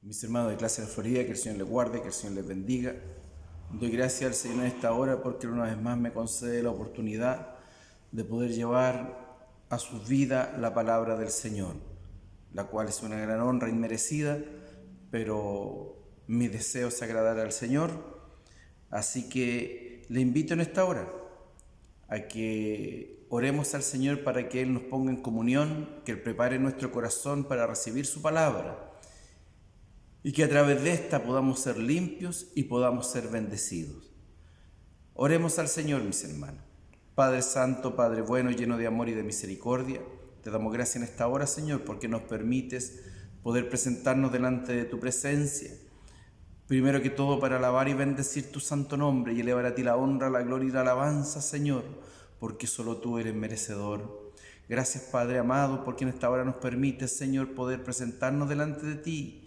Mis hermanos de clase de la Florida, que el Señor les guarde, que el Señor les bendiga. Doy gracias al Señor en esta hora porque una vez más me concede la oportunidad de poder llevar a sus vidas la palabra del Señor, la cual es una gran honra inmerecida, pero mi deseo es agradar al Señor. Así que le invito en esta hora a que oremos al Señor para que Él nos ponga en comunión, que Él prepare nuestro corazón para recibir su palabra y que a través de esta podamos ser limpios y podamos ser bendecidos. Oremos al Señor, mis hermanos. Padre Santo, Padre bueno, lleno de amor y de misericordia, te damos gracias en esta hora, Señor, porque nos permites poder presentarnos delante de tu presencia. Primero que todo para alabar y bendecir tu santo nombre y elevar a ti la honra, la gloria y la alabanza, Señor, porque solo tú eres merecedor. Gracias, Padre amado, porque en esta hora nos permites, Señor, poder presentarnos delante de ti,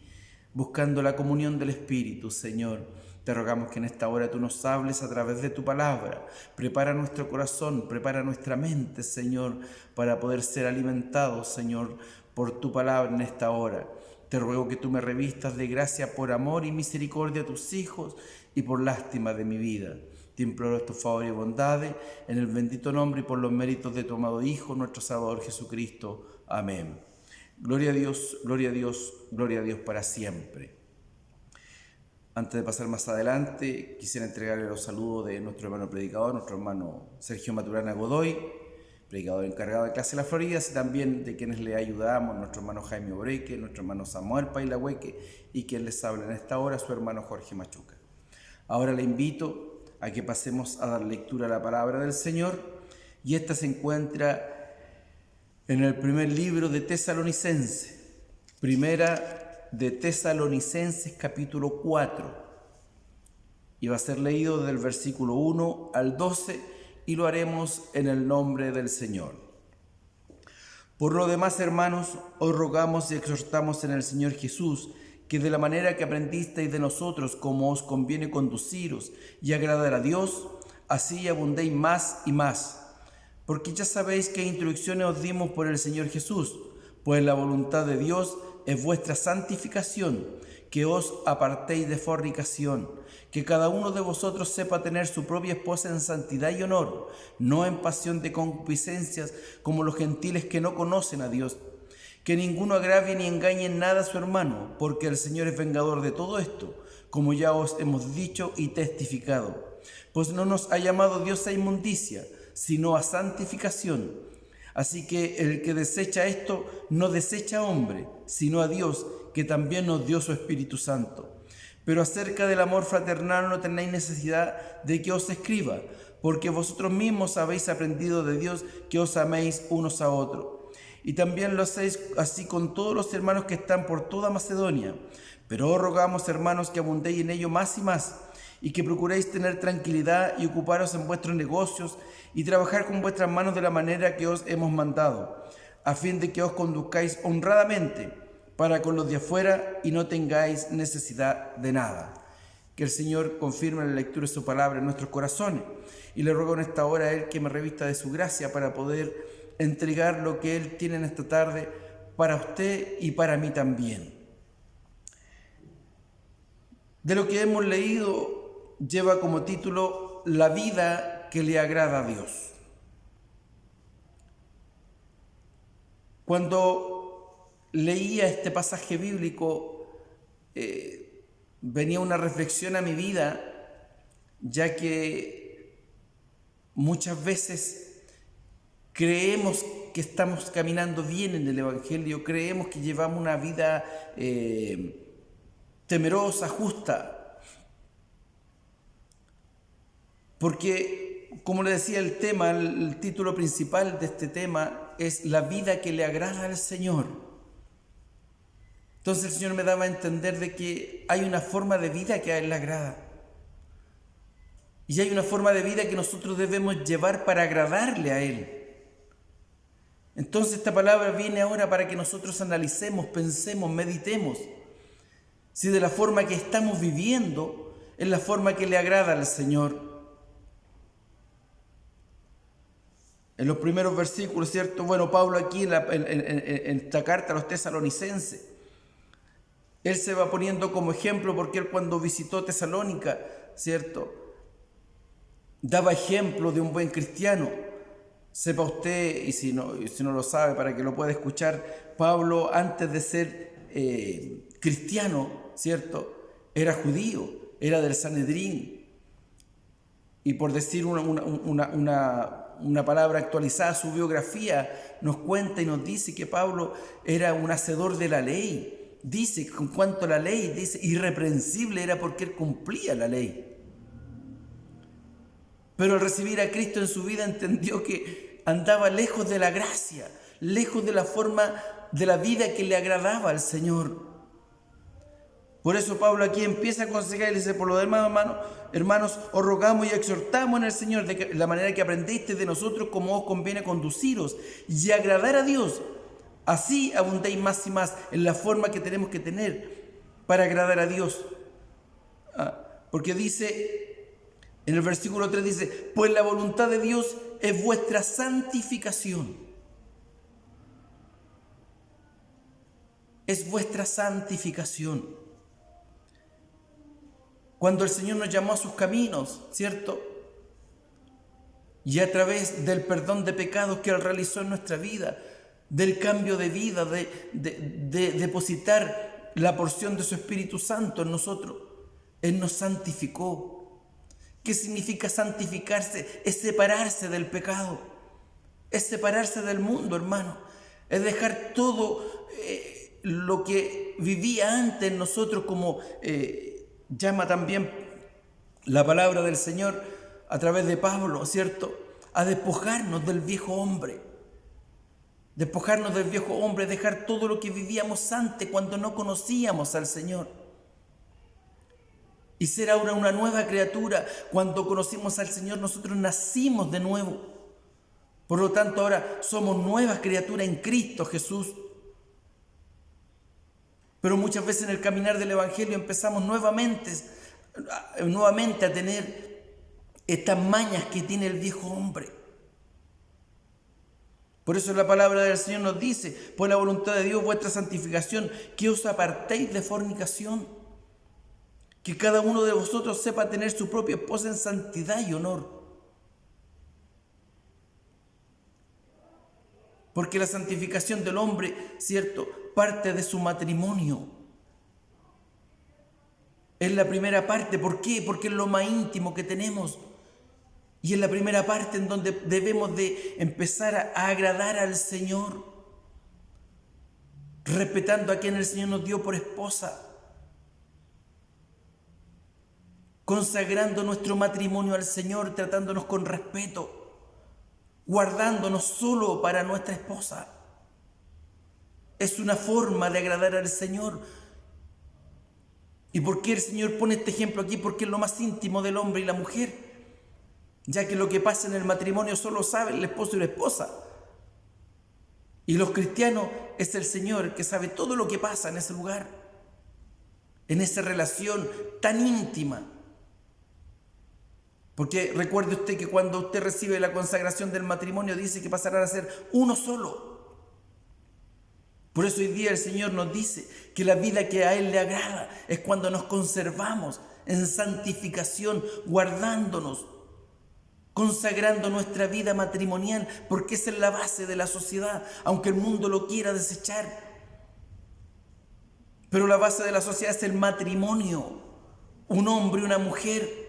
buscando la comunión del Espíritu. Señor, te rogamos que en esta hora tú nos hables a través de tu palabra. Prepara nuestro corazón, prepara nuestra mente, Señor, para poder ser alimentados, Señor, por tu palabra en esta hora. Te ruego que tú me revistas de gracia por amor y misericordia a tus hijos y por lástima de mi vida. Te imploro tu favor y bondades en el bendito nombre y por los méritos de tu amado Hijo, nuestro Salvador Jesucristo. Amén. Gloria a Dios, gloria a Dios, gloria a Dios para siempre. Antes de pasar más adelante, quisiera entregarle los saludos de nuestro hermano predicador, nuestro hermano Sergio Maturana Godoy, predicador encargado de clase de la Florida, y también de quienes le ayudamos, nuestro hermano Jaime Obreque, nuestro hermano Samuel Pailahueque y quien les habla en esta hora, su hermano Jorge Machuca. Ahora le invito a que pasemos a dar lectura a la palabra del Señor, y esta se encuentra en el primer libro de Tesalonicenses, primera de Tesalonicenses capítulo 4, y va a ser leído desde el versículo 1 al 12 y lo haremos en el nombre del Señor. Por lo demás, hermanos, os rogamos y exhortamos en el Señor Jesús, que de la manera que aprendisteis de nosotros, como os conviene conduciros y agradar a Dios, así abundéis más y más. Porque ya sabéis qué instrucciones os dimos por el Señor Jesús, pues la voluntad de Dios es vuestra santificación, que os apartéis de fornicación, que cada uno de vosotros sepa tener su propia esposa en santidad y honor, no en pasión de concupiscencias como los gentiles que no conocen a Dios. Que ninguno agravie ni engañe en nada a su hermano, porque el Señor es vengador de todo esto, como ya os hemos dicho y testificado. Pues no nos ha llamado Dios a inmundicia, sino a santificación. Así que el que desecha esto no desecha a hombre, sino a Dios, que también nos dio su Espíritu Santo. Pero acerca del amor fraternal no tenéis necesidad de que os escriba, porque vosotros mismos habéis aprendido de Dios que os améis unos a otros. Y también lo hacéis así con todos los hermanos que están por toda Macedonia. Pero os rogamos, hermanos, que abundéis en ello más y más, y que procuréis tener tranquilidad y ocuparos en vuestros negocios y trabajar con vuestras manos de la manera que os hemos mandado, a fin de que os conduzcáis honradamente para con los de afuera y no tengáis necesidad de nada. Que el Señor confirme la lectura de su palabra en nuestros corazones, y le ruego en esta hora a Él que me revista de su gracia para poder entregar lo que Él tiene en esta tarde para usted y para mí también. De lo que hemos leído lleva como título La vida que le agrada a Dios. Cuando leía este pasaje bíblico, venía una reflexión a mi vida, ya que muchas veces creemos que estamos caminando bien en el Evangelio, creemos que llevamos una vida temerosa, justa, porque, como le decía, el título principal de este tema es la vida que le agrada al Señor. Entonces el Señor me daba a entender de que hay una forma de vida que a Él le agrada. Y hay una forma de vida que nosotros debemos llevar para agradarle a Él. Entonces esta palabra viene ahora para que nosotros analicemos, pensemos, meditemos si de la forma que estamos viviendo es la forma que le agrada al Señor. En los primeros versículos, ¿cierto? Bueno, Pablo aquí en esta carta a los tesalonicenses Él se va poniendo como ejemplo porque él cuando visitó Tesalónica, ¿cierto?, daba ejemplo de un buen cristiano. Sepa usted, y si no lo sabe, para que lo pueda escuchar, Pablo antes de ser cristiano, ¿cierto?, era judío, era del Sanedrín. Y por decir una palabra actualizada, su biografía nos cuenta y nos dice que Pablo era un hacedor de la ley. Dice, en cuanto a la ley, dice, irreprensible era porque él cumplía la ley. Pero al recibir a Cristo en su vida entendió que andaba lejos de la gracia, lejos de la forma de la vida que le agradaba al Señor. Por eso Pablo aquí empieza a aconsejar y dice: por lo demás, hermanos, os rogamos y exhortamos en el Señor de la manera que aprendisteis de nosotros, como os conviene conduciros y agradar a Dios. Así abundéis más y más en la forma que tenemos que tener para agradar a Dios. Porque dice, en el versículo 3 dice: pues la voluntad de Dios es vuestra santificación. Es vuestra santificación. Cuando el Señor nos llamó a sus caminos, ¿cierto?, y a través del perdón de pecados que Él realizó en nuestra vida, del cambio de vida, de depositar la porción de su Espíritu Santo en nosotros, Él nos santificó. ¿Qué significa santificarse? Es separarse del pecado, es separarse del mundo, hermano, es dejar todo lo que vivía antes en nosotros, como llama también la palabra del Señor a través de Pablo, ¿cierto?, a despojarnos del viejo hombre. Despojarnos del viejo hombre, dejar todo lo que vivíamos antes cuando no conocíamos al Señor. Y ser ahora una nueva criatura. Cuando conocimos al Señor, nosotros nacimos de nuevo. Por lo tanto, ahora somos nuevas criaturas en Cristo Jesús. Pero muchas veces en el caminar del Evangelio empezamos nuevamente a tener estas mañas que tiene el viejo hombre. Por eso la palabra del Señor nos dice: por la voluntad de Dios vuestra santificación, que os apartéis de fornicación. Que cada uno de vosotros sepa tener su propia esposa en santidad y honor. Porque la santificación del hombre, ¿cierto?, parte de su matrimonio. Es la primera parte. ¿Por qué? Porque es lo más íntimo que tenemos. Y es la primera parte en donde debemos de empezar a agradar al Señor, respetando a quien el Señor nos dio por esposa, consagrando nuestro matrimonio al Señor, tratándonos con respeto, guardándonos solo para nuestra esposa. Es una forma de agradar al Señor. ¿Y por qué el Señor pone este ejemplo aquí? Porque es lo más íntimo del hombre y la mujer, ya que lo que pasa en el matrimonio solo sabe el esposo y la esposa. Y los cristianos es el Señor el que sabe todo lo que pasa en ese lugar, en esa relación tan íntima. Porque recuerde usted que cuando usted recibe la consagración del matrimonio, dice que pasarán a ser uno solo. Por eso hoy día el Señor nos dice que la vida que a Él le agrada es cuando nos conservamos en santificación, guardándonos, consagrando nuestra vida matrimonial, porque esa es la base de la sociedad, aunque el mundo lo quiera desechar. Pero la base de la sociedad es el matrimonio, un hombre y una mujer.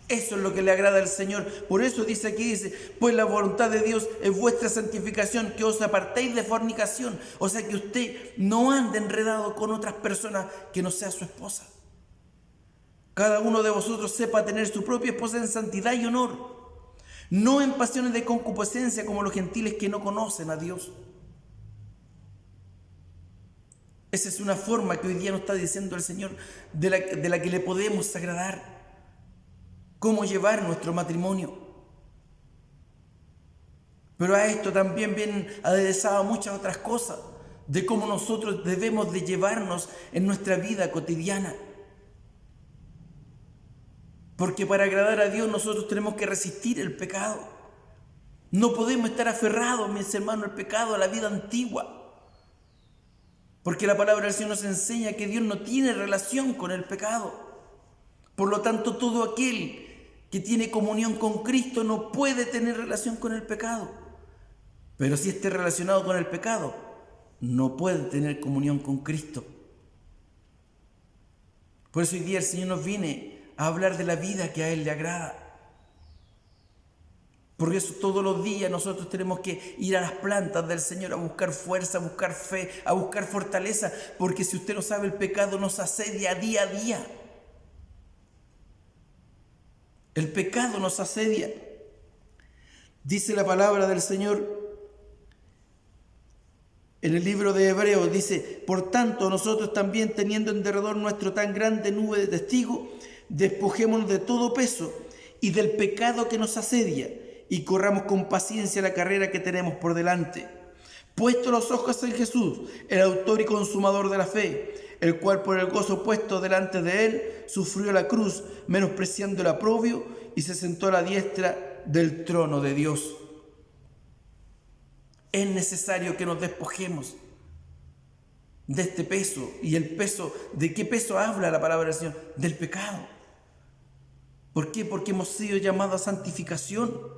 Eso es lo que le agrada al Señor. Por eso dice aquí, pues la voluntad de Dios es vuestra santificación, que os apartéis de fornicación. O sea, que usted no ande enredado con otras personas que no sea su esposa. Cada uno de vosotros sepa tener su propia esposa en santidad y honor, no en pasiones de concupiscencia como los gentiles que no conocen a Dios. Esa es una forma que hoy día nos está diciendo el Señor de la que le podemos agradar. Cómo llevar nuestro matrimonio. Pero a esto también vienen aderezadas muchas otras cosas de cómo nosotros debemos de llevarnos en nuestra vida cotidiana. Porque para agradar a Dios nosotros tenemos que resistir el pecado. No podemos estar aferrados, mis hermanos, al pecado, a la vida antigua. Porque la palabra del Señor nos enseña que Dios no tiene relación con el pecado. Por lo tanto, todo aquel que tiene comunión con Cristo no puede tener relación con el pecado. Pero si esté relacionado con el pecado, no puede tener comunión con Cristo. Por eso hoy día el Señor nos viene a hablar de la vida que a Él le agrada. Por eso todos los días nosotros tenemos que ir a las plantas del Señor a buscar fuerza, a buscar fe, a buscar fortaleza. Porque si usted no sabe, el pecado nos asedia día a día. El pecado nos asedia. Dice la palabra del Señor en el libro de Hebreos, dice: por tanto nosotros también, teniendo en derredor nuestro tan grande nube de testigos, despojémonos de todo peso y del pecado que nos asedia, y corramos con paciencia la carrera que tenemos por delante. Puesto los ojos en Jesús, el autor y consumador de la fe, el cual por el gozo puesto delante de él sufrió la cruz, menospreciando el oprobio, y se sentó a la diestra del trono de Dios. Es necesario que nos despojemos de este peso. ¿Y el peso? ¿De qué peso habla la palabra del Señor? Del pecado. ¿Por qué? Porque hemos sido llamados a santificación.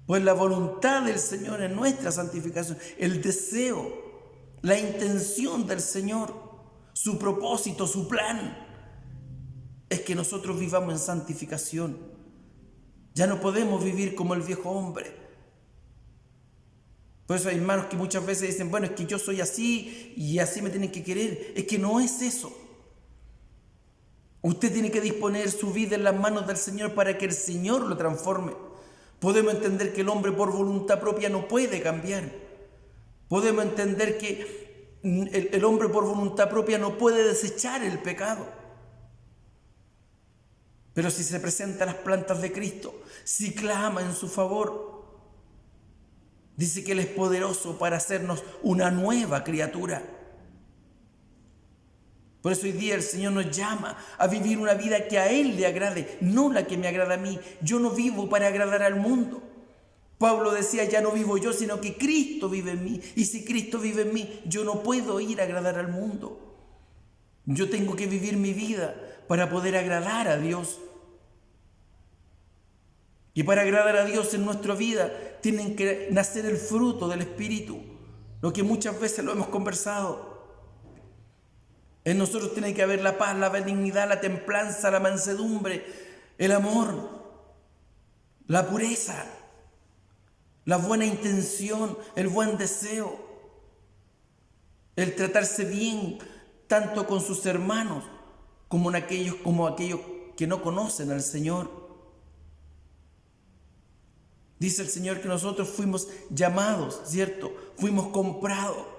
Pues la voluntad del Señor es nuestra santificación. El deseo, la intención del Señor, su propósito, su plan, es que nosotros vivamos en santificación. Ya no podemos vivir como el viejo hombre. Por eso hay hermanos que muchas veces dicen: bueno, es que yo soy así y así me tienen que querer. Es que no es eso. Usted tiene que disponer su vida en las manos del Señor para que el Señor lo transforme. Podemos entender que el hombre por voluntad propia no puede cambiar. Podemos entender que el hombre por voluntad propia no puede desechar el pecado. Pero si se presenta a las plantas de Cristo, si clama en su favor, dice que Él es poderoso para hacernos una nueva criatura. Por eso hoy día el Señor nos llama a vivir una vida que a Él le agrade, no la que me agrada a mí. Yo no vivo para agradar al mundo. Pablo decía: ya no vivo yo, sino que Cristo vive en mí. Y si Cristo vive en mí, yo no puedo ir a agradar al mundo. Yo tengo que vivir mi vida para poder agradar a Dios. Y para agradar a Dios en nuestra vida tienen que nacer el fruto del Espíritu, lo que muchas veces lo hemos conversado. En nosotros tiene que haber la paz, la benignidad, la templanza, la mansedumbre, el amor, la pureza, la buena intención, el buen deseo, el tratarse bien tanto con sus hermanos como aquellos que no conocen al Señor. Dice el Señor que nosotros fuimos llamados, ¿cierto? Fuimos comprados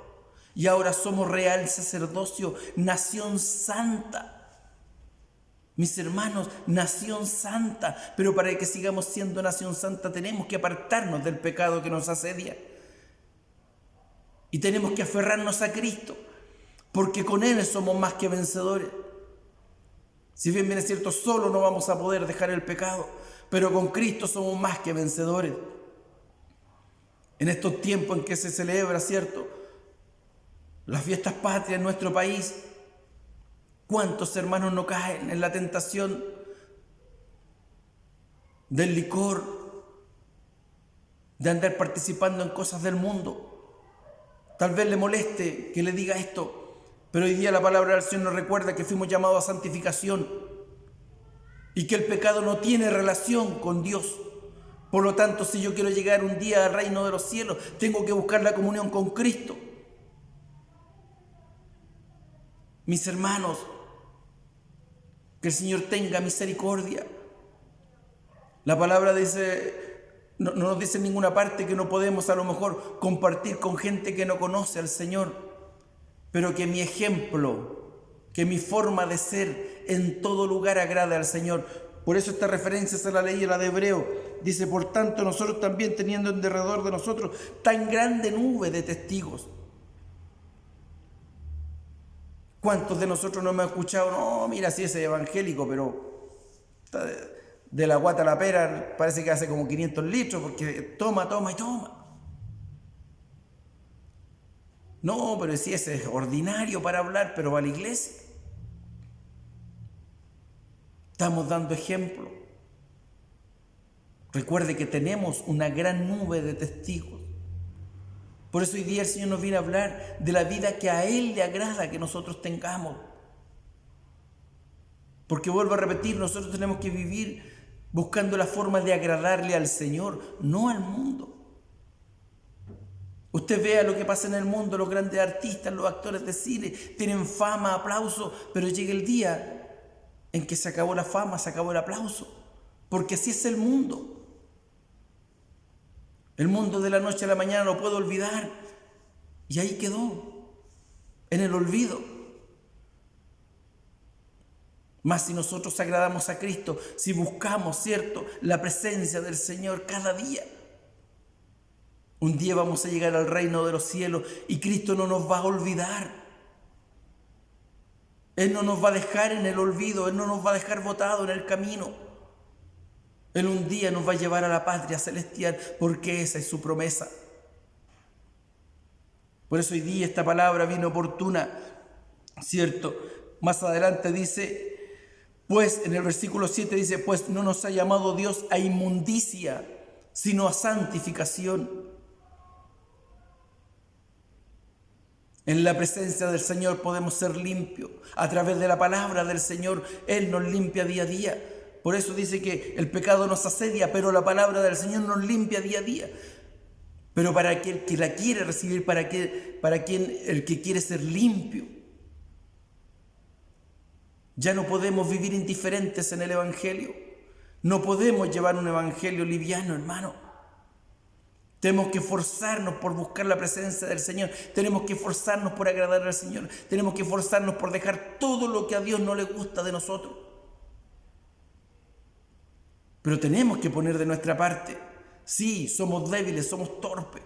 y ahora somos real sacerdocio, nación santa. Mis hermanos, nación santa. Pero para que sigamos siendo nación santa tenemos que apartarnos del pecado que nos asedia. Y tenemos que aferrarnos a Cristo, porque con Él somos más que vencedores. Si bien es cierto, solo no vamos a poder dejar el pecado, pero con Cristo somos más que vencedores. En estos tiempos en que se celebra, ¿cierto?, las fiestas patrias en nuestro país, ¿cuántos hermanos no caen en la tentación del licor, de andar participando en cosas del mundo? Tal vez le moleste que le diga esto, pero hoy día la palabra del Señor nos recuerda que fuimos llamados a santificación y que el pecado no tiene relación con Dios. Por lo tanto, si yo quiero llegar un día al reino de los cielos, tengo que buscar la comunión con Cristo. Mis hermanos, que el Señor tenga misericordia. La palabra dice, no nos dice en ninguna parte que no podemos a lo mejor compartir con gente que no conoce al Señor, pero que mi ejemplo, que mi forma de ser en todo lugar agrade al Señor. Por eso esta referencia se la leí, la de Hebreo. Dice: por tanto, nosotros también, teniendo en derredor de nosotros tan grande nube de testigos. ¿Cuántos de nosotros no hemos escuchado? No, mira, sí, ese evangélico, pero de la guata a la pera parece que hace como 500 litros, porque toma y toma. No, pero si ese es ordinario para hablar, pero va a la iglesia. Estamos dando ejemplo. Recuerde que tenemos una gran nube de testigos. Por eso hoy día el Señor nos viene a hablar de la vida que a Él le agrada que nosotros tengamos. Porque vuelvo a repetir, nosotros tenemos que vivir buscando la forma de agradarle al Señor, no al mundo. Usted vea lo que pasa en el mundo, los grandes artistas, los actores de cine, tienen fama, aplauso, pero llega el día en que se acabó la fama, se acabó el aplauso, porque así es el mundo. El mundo de la noche a la mañana lo puedo olvidar y ahí quedó, en el olvido. Mas si nosotros agradamos a Cristo, si buscamos, ¿cierto?, la presencia del Señor cada día, un día vamos a llegar al reino de los cielos y Cristo no nos va a olvidar. Él no nos va a dejar en el olvido, Él no nos va a dejar botados en el camino. Él un día nos va a llevar a la patria celestial porque esa es su promesa. Por eso hoy día esta palabra viene oportuna, ¿cierto? Más adelante dice, pues en el versículo 7 dice, pues no nos ha llamado Dios a inmundicia, sino a santificación. En la presencia del Señor podemos ser limpios. A través de la palabra del Señor, Él nos limpia día a día. Por eso dice que el pecado nos asedia, pero la palabra del Señor nos limpia día a día. Pero para aquel que la quiere recibir, para quien el que quiere ser limpio. Ya no podemos vivir indiferentes en el Evangelio. No podemos llevar un Evangelio liviano, hermano. Tenemos que esforzarnos por buscar la presencia del Señor. Tenemos que esforzarnos por agradar al Señor. Tenemos que esforzarnos por dejar todo lo que a Dios no le gusta de nosotros. Pero tenemos que poner de nuestra parte. Sí, somos débiles, somos torpes.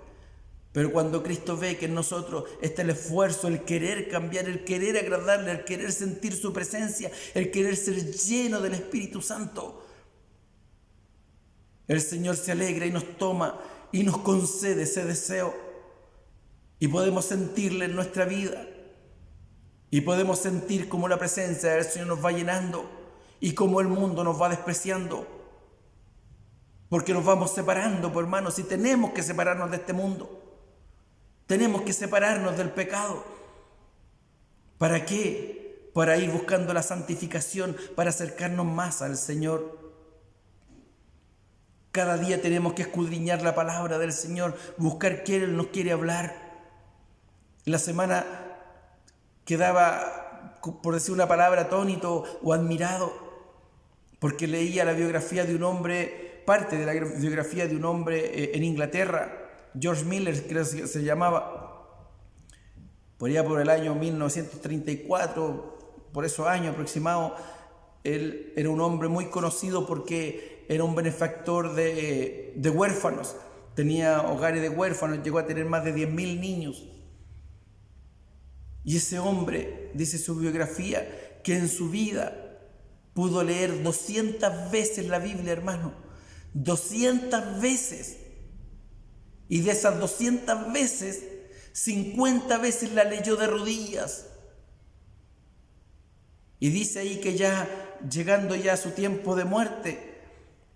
Pero cuando Cristo ve que en nosotros está el esfuerzo, el querer cambiar, el querer agradarle, el querer sentir su presencia, el querer ser lleno del Espíritu Santo, el Señor se alegra y nos toma y nos concede ese deseo. Y podemos sentirle en nuestra vida. Y podemos sentir cómo la presencia del Señor nos va llenando y cómo el mundo nos va despreciando. Porque nos vamos separando, pues, hermanos, y tenemos que separarnos de este mundo. Tenemos que separarnos del pecado. ¿Para qué? Para ir buscando la santificación, para acercarnos más al Señor. Cada día tenemos que escudriñar la palabra del Señor, buscar qué Él nos quiere hablar. La semana quedaba, por decir una palabra, atónito o admirado, porque leía la biografía de un hombre, parte de la biografía de un hombre en Inglaterra, George Miller, creo que se llamaba, por allá por el año 1934, por esos años aproximados. Él era un hombre muy conocido porque era un benefactor de huérfanos. Tenía hogares de huérfanos, llegó a tener más de 10.000 niños. Y ese hombre, dice su biografía, que en su vida pudo leer 200 veces la Biblia, hermano. 200 veces. Y de esas 200 veces, 50 veces la leyó de rodillas. Y dice ahí que ya, llegando ya a su tiempo de muerte,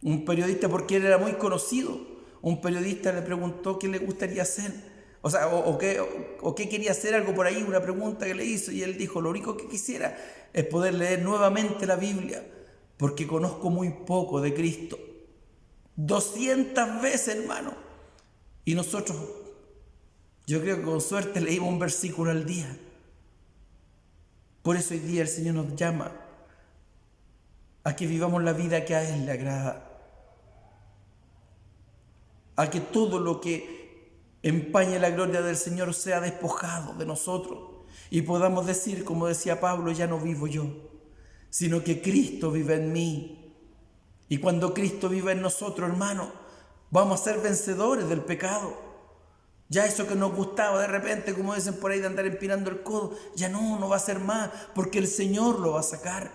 un periodista, porque él era muy conocido, un periodista le preguntó qué le gustaría hacer, o qué quería hacer, algo por ahí, una pregunta que le hizo, y él dijo, lo único que quisiera es poder leer nuevamente la Biblia, porque conozco muy poco de Cristo. 200 veces, hermano. Y nosotros, yo creo que con suerte leímos un versículo al día. Por eso hoy día el Señor nos llama a que vivamos la vida que a Él le agrada. A que todo lo que empañe la gloria del Señor sea despojado de nosotros. Y podamos decir, como decía Pablo, ya no vivo yo, sino que Cristo vive en mí. Y cuando Cristo vive en nosotros, hermano, vamos a ser vencedores del pecado. Ya eso que nos gustaba de repente, como dicen por ahí, de andar empinando el codo, ya no va a ser más, porque el Señor lo va a sacar.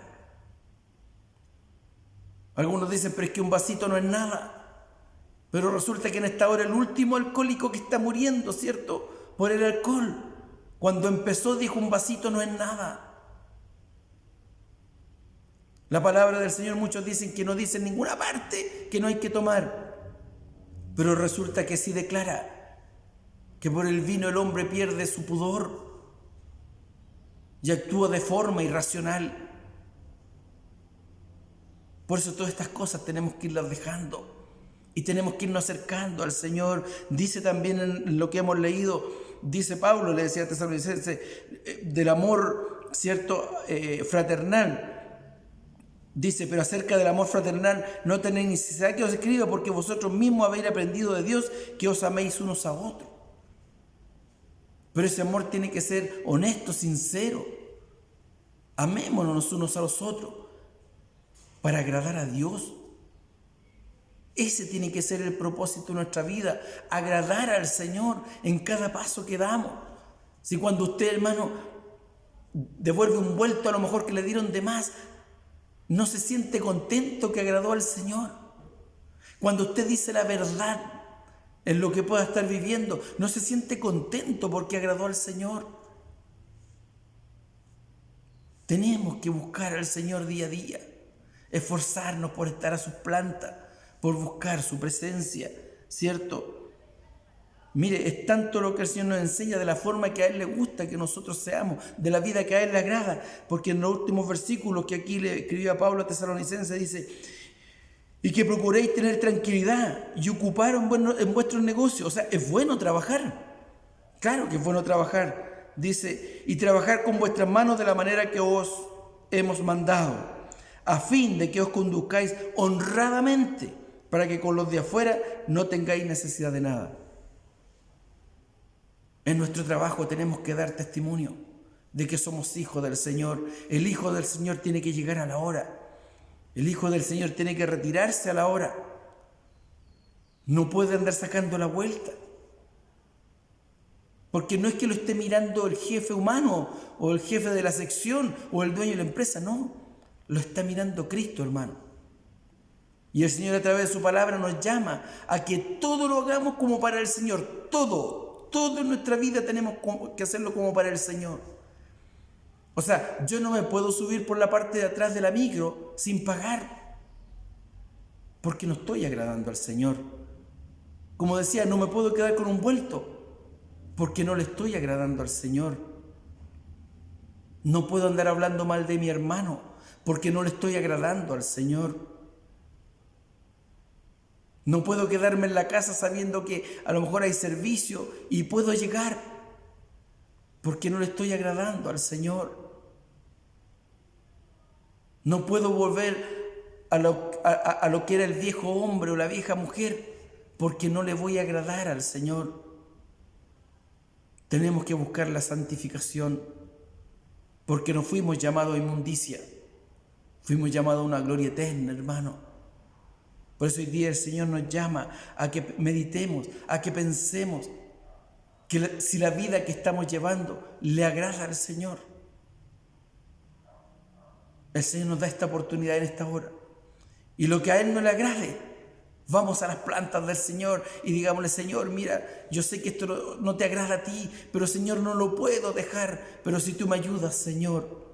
Algunos dicen, pero es que un vasito no es nada. Pero resulta que en esta hora el último alcohólico que está muriendo, ¿cierto?, por el alcohol, Cuando empezó dijo, un vasito no es nada. La palabra del Señor, muchos dicen que no dice en ninguna parte que no hay que tomar. Pero resulta que sí declara que por el vino el hombre pierde su pudor y actúa de forma irracional. Por eso todas estas cosas tenemos que irlas dejando y tenemos que irnos acercando al Señor. Dice también en lo que hemos leído, dice Pablo, le decía a Tesalonicenses, del amor, ¿cierto?, fraternal. Dice, pero acerca del amor fraternal no tenéis necesidad que os escriba, porque vosotros mismos habéis aprendido de Dios que os améis unos a otros. Pero ese amor tiene que ser honesto, sincero. Amémonos unos a los otros para agradar a Dios. Ese tiene que ser el propósito de nuestra vida, agradar al Señor en cada paso que damos. Si cuando usted, hermano, devuelve un vuelto a lo mejor que le dieron de más, no se siente contento que agradó al Señor. Cuando usted dice la verdad en lo que pueda estar viviendo, no se siente contento porque agradó al Señor. Tenemos que buscar al Señor día a día, esforzarnos por estar a sus plantas, por buscar su presencia, ¿cierto? Mire, es tanto lo que el Señor nos enseña de la forma que a Él le gusta que nosotros seamos, de la vida que a Él le agrada, porque en los últimos versículos que aquí le escribió a Pablo a Tesalonicenses dice, y que procuréis tener tranquilidad y ocupar en vuestros negocios. O sea, es bueno trabajar, claro que es bueno trabajar, dice, y trabajar con vuestras manos de la manera que os hemos mandado, a fin de que os conduzcáis honradamente, para que con los de afuera no tengáis necesidad de nada. En nuestro trabajo tenemos que dar testimonio de que somos hijos del Señor. El Hijo del Señor tiene que llegar a la hora. El Hijo del Señor tiene que retirarse a la hora. No puede andar sacando la vuelta. Porque no es que lo esté mirando el jefe humano o el jefe de la sección o el dueño de la empresa, no. Lo está mirando Cristo, hermano. Y el Señor a través de su palabra nos llama a que todo lo hagamos como para el Señor. Todo en nuestra vida tenemos que hacerlo como para el Señor. O sea, yo no me puedo subir por la parte de atrás de la micro sin pagar, porque no estoy agradando al Señor. Como decía, no me puedo quedar con un vuelto, porque no le estoy agradando al Señor. No puedo andar hablando mal de mi hermano, porque no le estoy agradando al Señor. No puedo quedarme en la casa sabiendo que a lo mejor hay servicio y puedo llegar, porque no le estoy agradando al Señor. No puedo volver a lo que era el viejo hombre o la vieja mujer, porque no le voy a agradar al Señor. Tenemos que buscar la santificación, porque no fuimos llamados a inmundicia, fuimos llamados a una gloria eterna, hermano. Por eso hoy día el Señor nos llama a que meditemos, a que pensemos que si la vida que estamos llevando le agrada al Señor. El Señor nos da esta oportunidad en esta hora. Y lo que a Él no le agrade, vamos a las plantas del Señor y digámosle, Señor, mira, yo sé que esto no te agrada a ti, pero Señor, no lo puedo dejar. Pero si tú me ayudas, Señor,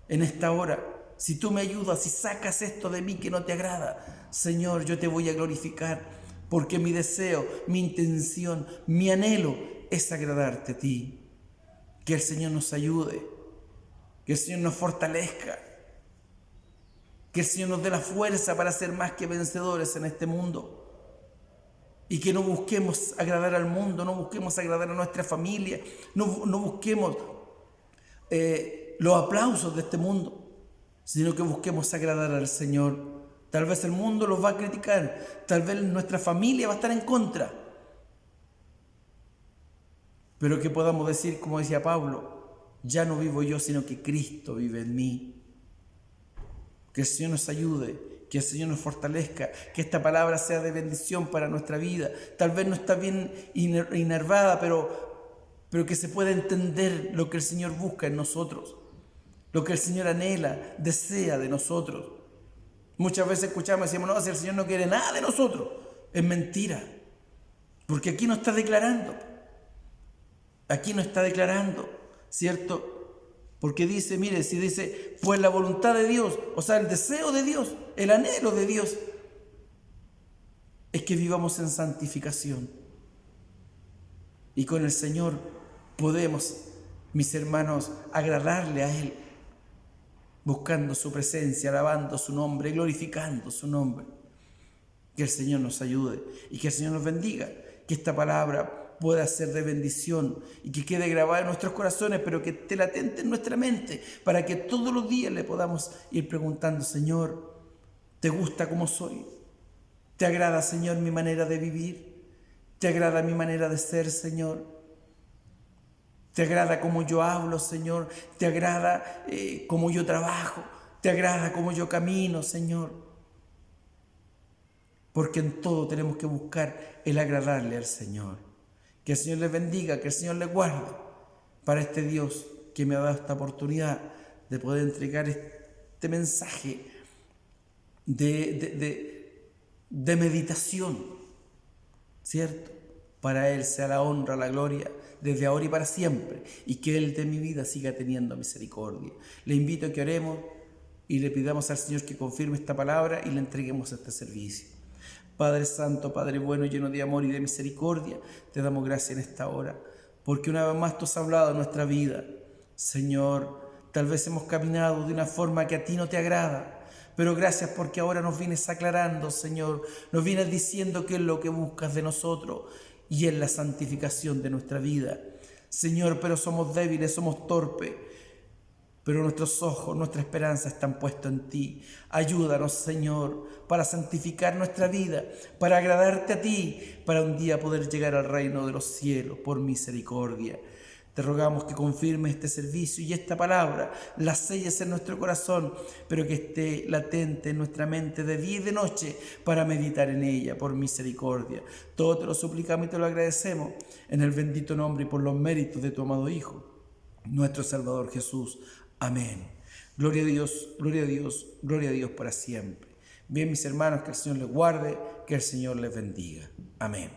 en esta hora, si tú me ayudas y sacas esto de mí que no te agrada, Señor, yo te voy a glorificar, porque mi deseo, mi intención, mi anhelo es agradarte a ti. Que el Señor nos ayude, que el Señor nos fortalezca, que el Señor nos dé la fuerza para ser más que vencedores en este mundo. Y que no busquemos agradar al mundo, no busquemos agradar a nuestra familia, no busquemos los aplausos de este mundo, sino que busquemos agradar al Señor. Tal vez el mundo los va a criticar, tal vez nuestra familia va a estar en contra, pero que podamos decir, como decía Pablo, ya no vivo yo, sino que Cristo vive en mí. Que el Señor nos ayude, que el Señor nos fortalezca, que esta palabra sea de bendición para nuestra vida. Tal vez no está bien inervada, pero que se pueda entender lo que el Señor busca en nosotros, lo que el Señor anhela, desea de nosotros. Muchas veces escuchamos y decimos, no, si el Señor no quiere nada de nosotros. Es mentira, porque aquí no está declarando. Aquí no está declarando. ¿cierto? Porque dice, mire, si dice, pues la voluntad de Dios, o sea, el deseo de Dios, el anhelo de Dios, es que vivamos en santificación. Y con el Señor podemos, mis hermanos, agradarle a Él, buscando su presencia, alabando su nombre, glorificando su nombre. Que el Señor nos ayude y que el Señor nos bendiga, que esta palabra pueda ser de bendición y que quede grabada en nuestros corazones, pero que esté latente en nuestra mente, para que todos los días le podamos ir preguntando: Señor, ¿te gusta cómo soy? ¿Te agrada, Señor, mi manera de vivir? ¿Te agrada mi manera de ser, Señor? ¿Te agrada cómo yo hablo, Señor? ¿Te agrada cómo yo trabajo? ¿Te agrada cómo yo camino, Señor? Porque en todo tenemos que buscar el agradarle al Señor. Que el Señor les bendiga, que el Señor les guarde para este Dios que me ha dado esta oportunidad de poder entregar este mensaje de meditación, ¿cierto? Para Él sea la honra, la gloria, desde ahora y para siempre, y que Él de mi vida siga teniendo misericordia. Le invito a que oremos y le pidamos al Señor que confirme esta palabra y le entreguemos este servicio. Padre Santo, Padre bueno, lleno de amor y de misericordia, te damos gracias en esta hora, porque una vez más tú has hablado en nuestra vida. Señor, tal vez hemos caminado de una forma que a ti no te agrada, pero gracias porque ahora nos vienes aclarando, Señor, nos vienes diciendo qué es lo que buscas de nosotros y es la santificación de nuestra vida. Señor, pero somos débiles, somos torpes, pero nuestros ojos, nuestra esperanza están puestos en ti. Ayúdanos, Señor, para santificar nuestra vida, para agradarte a ti, para un día poder llegar al reino de los cielos por misericordia. Te rogamos que confirmes este servicio y esta palabra, la selles en nuestro corazón, pero que esté latente en nuestra mente de día y de noche para meditar en ella por misericordia. Todo te lo suplicamos y te lo agradecemos en el bendito nombre y por los méritos de tu amado Hijo, nuestro Salvador Jesús. Amén. Gloria a Dios, gloria a Dios, gloria a Dios para siempre. Bien, mis hermanos, que el Señor les guarde, que el Señor les bendiga. Amén.